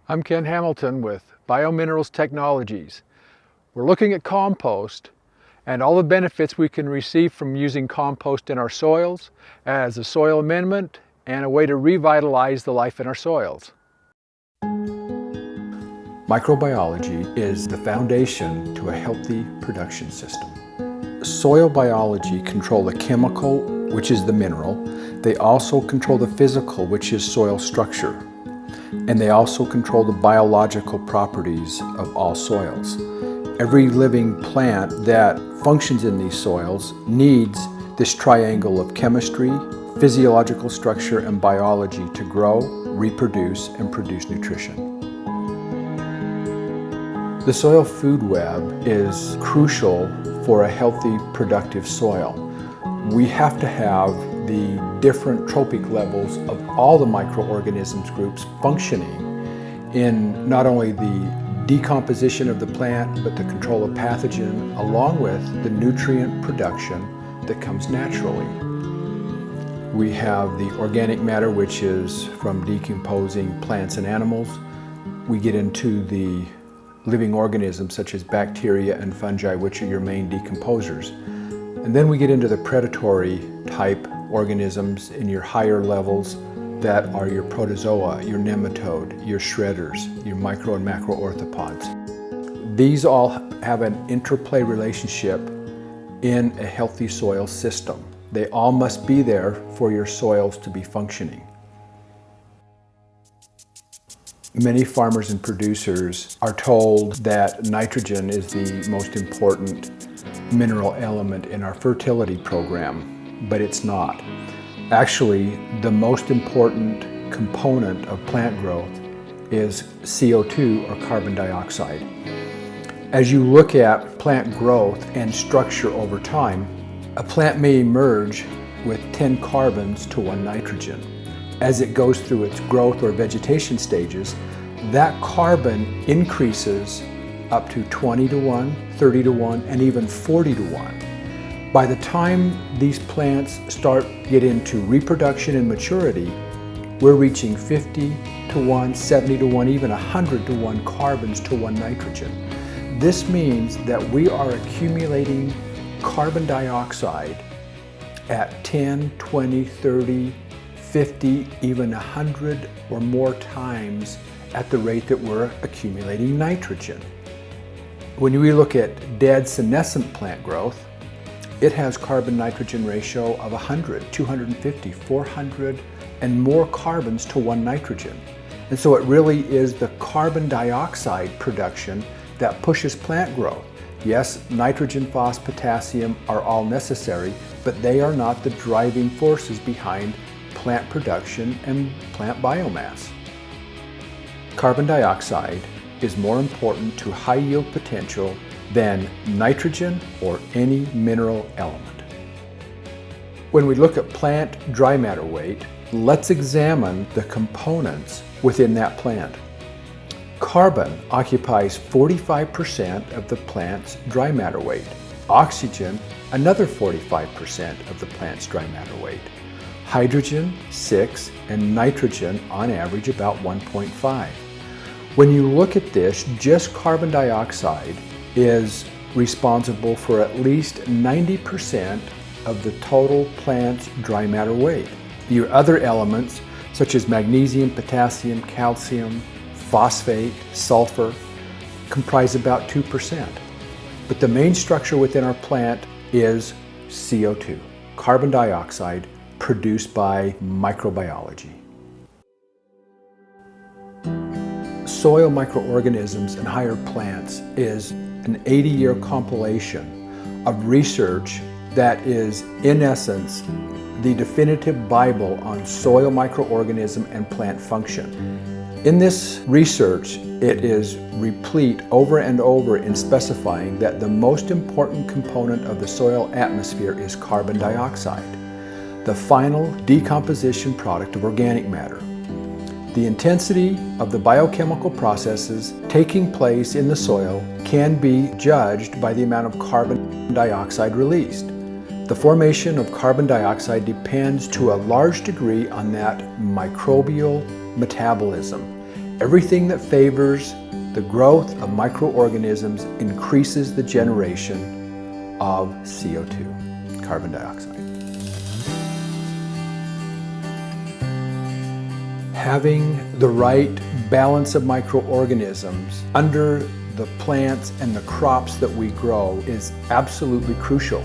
I'm Ken Hamilton with Biominerals Technologies. We're looking at compost and all the benefits we can receive from using compost in our soils as a soil amendment and a way to revitalize the life in our soils. Microbiology is the foundation to a healthy production system. Soil biology control the chemical, which is the mineral. They also control the physical, which is soil structure. And they also control the biological properties of all soils. Every living plant that functions in these soils needs this triangle of chemistry, physiological structure, and biology to grow, reproduce, and produce nutrition. The soil food web is crucial for a healthy, productive soil. We have to have the different trophic levels of all the microorganisms groups functioning in not only the decomposition of the plant, but the control of pathogen, along with the nutrient production that comes naturally. We have the organic matter, which is from decomposing plants and animals. We get into the living organisms such as bacteria and fungi, which are your main decomposers. And then we get into the predatory type organisms in your higher levels that are your protozoa, your nematode, your shredders, your micro and macro orthopods. These all have an interplay relationship in a healthy soil system. They all must be there for your soils to be functioning. Many farmers and producers are told that nitrogen is the most important mineral element in our fertility program, but it's not. Actually, the most important component of plant growth is CO2 or carbon dioxide. As you look at plant growth and structure over time, a plant may emerge with 10 carbons to 1 nitrogen. As it goes through its growth or vegetation stages, that carbon increases up to 20 to 1, 30 to 1, and even 40 to 1. By the time these plants get into reproduction and maturity, we're reaching 50 to 1, 70 to 1, even 100 to 1 carbons to 1 nitrogen. This means that we are accumulating carbon dioxide at 10, 20, 30, 50, even 100 or more times at the rate that we're accumulating nitrogen. When we look at dead senescent plant growth, it has carbon-nitrogen ratio of 100, 250, 400, and more carbons to 1 nitrogen. And so it really is the carbon dioxide production that pushes plant growth. Yes, nitrogen, phos, potassium are all necessary, but they are not the driving forces behind plant production and plant biomass. Carbon dioxide is more important to high yield potential than nitrogen or any mineral element. When we look at plant dry matter weight, let's examine the components within that plant. Carbon occupies 45% of the plant's dry matter weight. Oxygen, another 45% of the plant's dry matter weight. Hydrogen, 6, and nitrogen on average about 1.5. When you look at this, just carbon dioxide is responsible for at least 90% of the total plant's dry matter weight. Your other elements, such as magnesium, potassium, calcium, phosphate, sulfur, comprise about 2%. But the main structure within our plant is CO2, carbon dioxide produced by microbiology. Soil microorganisms and higher plants is an 80-year compilation of research that is, in essence, the definitive Bible on soil microorganism and plant function. In this research, it is replete over and over in specifying that the most important component of the soil atmosphere is carbon dioxide, the final decomposition product of organic matter. The intensity of the biochemical processes taking place in the soil can be judged by the amount of carbon dioxide released. The formation of carbon dioxide depends to a large degree on that microbial metabolism. Everything that favors the growth of microorganisms increases the generation of CO2, carbon dioxide. Having the right balance of microorganisms under the plants and the crops that we grow is absolutely crucial.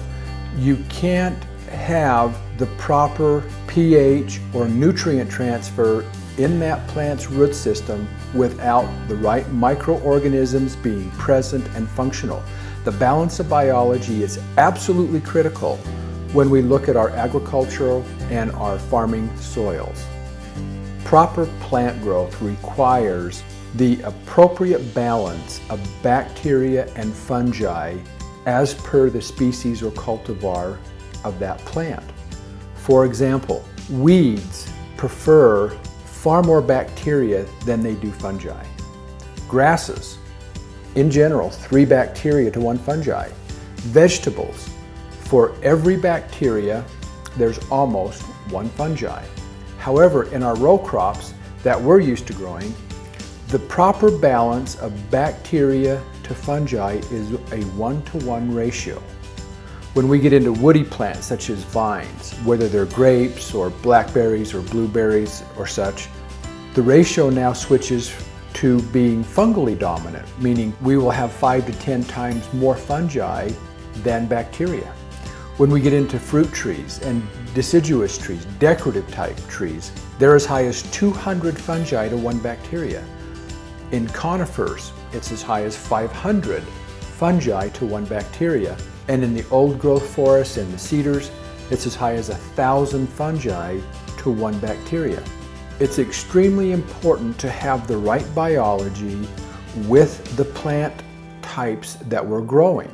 You can't have the proper pH or nutrient transfer in that plant's root system without the right microorganisms being present and functional. The balance of biology is absolutely critical when we look at our agricultural and our farming soils. Proper plant growth requires the appropriate balance of bacteria and fungi as per the species or cultivar of that plant. For example, weeds prefer far more bacteria than they do fungi. Grasses, in general, 3 bacteria to 1 fungi. Vegetables, for every bacteria, there's almost 1 fungi. However, in our row crops that we're used to growing, the proper balance of bacteria to fungi is a 1-to-1 ratio. When we get into woody plants such as vines, whether they're grapes or blackberries or blueberries or such, the ratio now switches to being fungally dominant, meaning we will have 5 to 10 times more fungi than bacteria. When we get into fruit trees and deciduous trees, decorative type trees, they're as high as 200 fungi to 1 bacteria. In conifers, it's as high as 500 fungi to 1 bacteria. And in the old growth forests and the cedars, it's as high as 1,000 fungi to 1 bacteria. It's extremely important to have the right biology with the plant types that we're growing.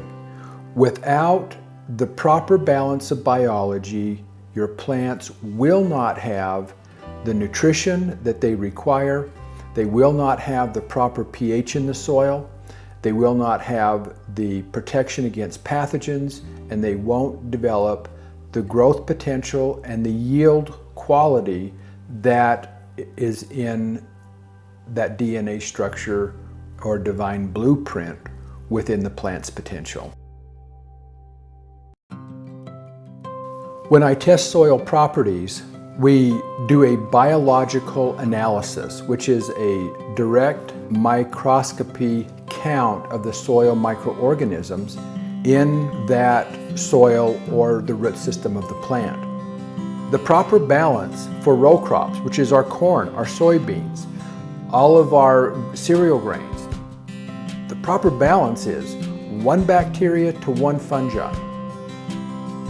Without the proper balance of biology, your plants will not have the nutrition that they require. They will not have the proper pH in the soil. They will not have the protection against pathogens, and they won't develop the growth potential and the yield quality that is in that DNA structure or divine blueprint within the plant's potential. When I test soil properties, we do a biological analysis, which is a direct microscopy count of the soil microorganisms in that soil or the root system of the plant. The proper balance for row crops, which is our corn, our soybeans, all of our cereal grains, the proper balance is 1 bacteria to 1 fungi.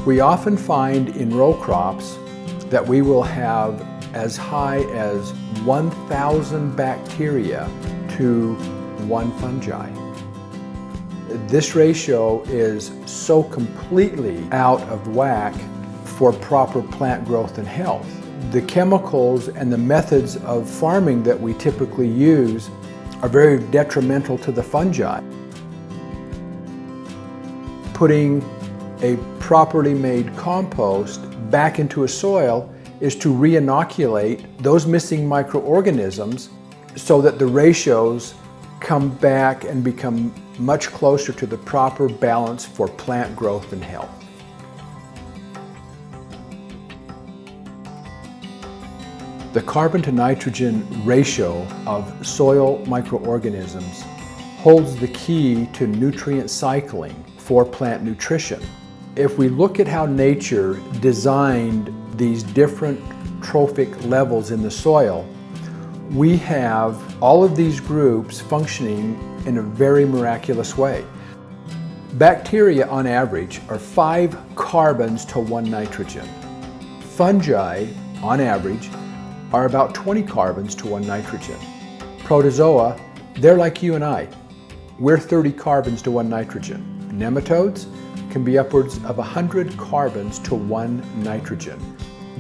We often find in row crops that we will have as high as 1,000 bacteria to 1 fungi. This ratio is so completely out of whack for proper plant growth and health. The chemicals and the methods of farming that we typically use are very detrimental to the fungi. Putting a properly made compost back into a soil is to re-inoculate those missing microorganisms so that the ratios come back and become much closer to the proper balance for plant growth and health. The carbon to nitrogen ratio of soil microorganisms holds the key to nutrient cycling for plant nutrition. If we look at how nature designed these different trophic levels in the soil, we have all of these groups functioning in a very miraculous way. Bacteria, on average, are 5 carbons to 1 nitrogen. Fungi, on average, are about 20 carbons to 1 nitrogen. Protozoa, they're like you and I. We're 30 carbons to 1 nitrogen. Nematodes can be upwards of 100 carbons to 1 nitrogen.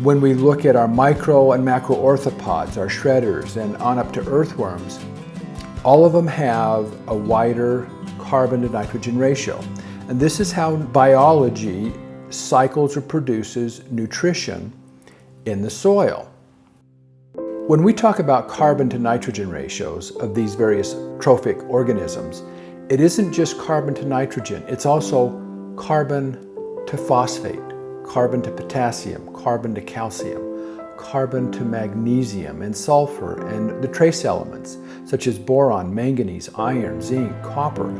When we look at our micro and macro orthopods, our shredders, and on up to earthworms, all of them have a wider carbon to nitrogen ratio. And this is how biology cycles or produces nutrition in the soil. When we talk about carbon to nitrogen ratios of these various trophic organisms, it isn't just carbon to nitrogen, it's also carbon to phosphate, carbon to potassium, carbon to calcium, carbon to magnesium and sulfur, and the trace elements such as boron, manganese, iron, zinc, copper.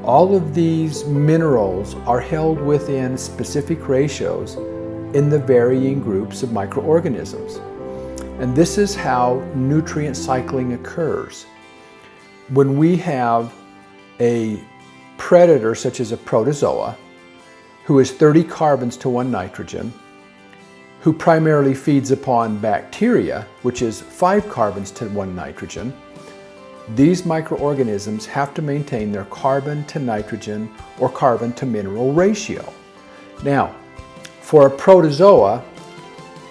All of these minerals are held within specific ratios in the varying groups of microorganisms. And this is how nutrient cycling occurs. When we have a predator such as a protozoa, who is 30 carbons to 1 nitrogen, who primarily feeds upon bacteria, which is 5 carbons to 1 nitrogen, these microorganisms have to maintain their carbon to nitrogen or carbon to mineral ratio. Now, for a protozoa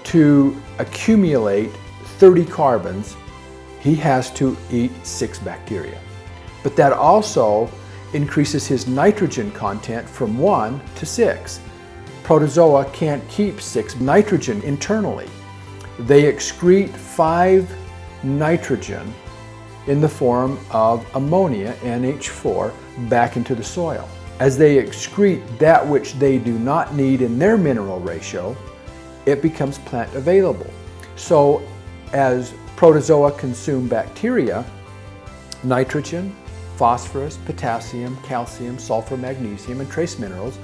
to accumulate 30 carbons, he has to eat 6 bacteria. But that also increases his nitrogen content from 1 to 6. Protozoa can't keep 6 nitrogen internally. They excrete 5 nitrogen in the form of ammonia, NH4, back into the soil. As they excrete that which they do not need in their mineral ratio, it becomes plant available. So as protozoa consume bacteria, nitrogen, phosphorus, potassium, calcium, sulfur, magnesium, and trace minerals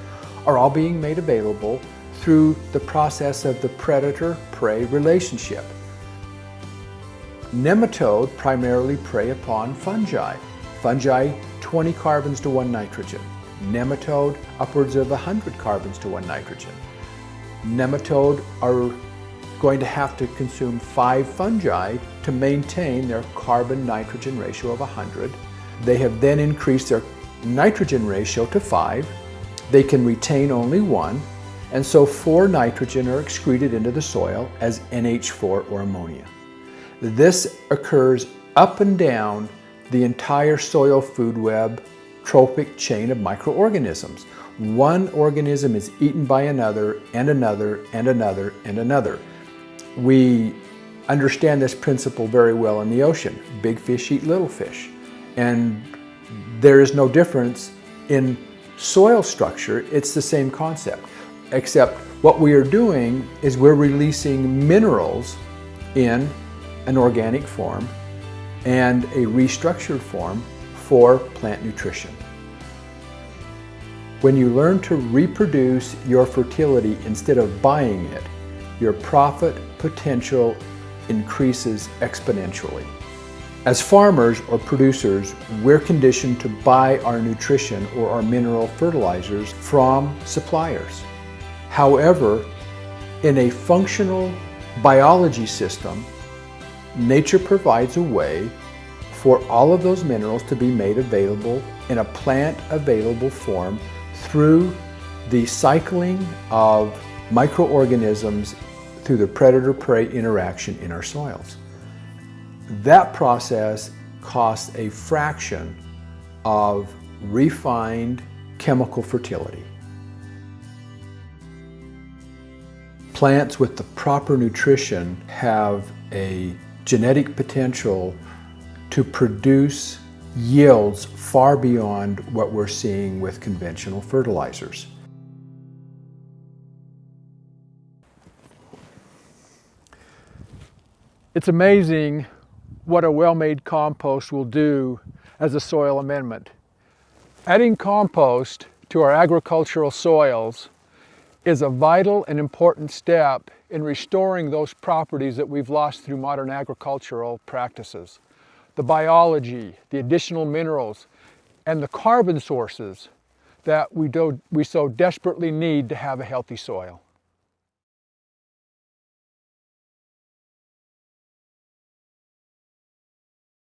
are all being made available through the process of the predator-prey relationship. Nematode primarily prey upon fungi. Fungi, 20 carbons to 1 nitrogen. Nematode, upwards of 100 carbons to 1 nitrogen. Nematode are going to have to consume 5 fungi to maintain their carbon-nitrogen ratio of 100. They have then increased their nitrogen ratio to 5. They can retain only 1, and so 4 nitrogen are excreted into the soil as NH4 or ammonia. This occurs up and down the entire soil food web trophic chain of microorganisms. One organism is eaten by another, and another, and another, and another. We understand this principle very well in the ocean. Big fish eat little fish. And there is no difference in soil structure. It's the same concept, except what we are doing is we're releasing minerals in an organic form and a restructured form for plant nutrition. When you learn to reproduce your fertility instead of buying it, your profit potential increases exponentially. As farmers or producers, we're conditioned to buy our nutrition or our mineral fertilizers from suppliers. However, in a functional biology system, nature provides a way for all of those minerals to be made available in a plant-available form through the cycling of microorganisms through the predator-prey interaction in our soils. That process costs a fraction of refined chemical fertility. Plants with the proper nutrition have a genetic potential to produce yields far beyond what we're seeing with conventional fertilizers. It's amazing what a well-made compost will do as a soil amendment. Adding compost to our agricultural soils is a vital and important step in restoring those properties that we've lost through modern agricultural practices. The biology, the additional minerals, and the carbon sources that we so desperately need to have a healthy soil.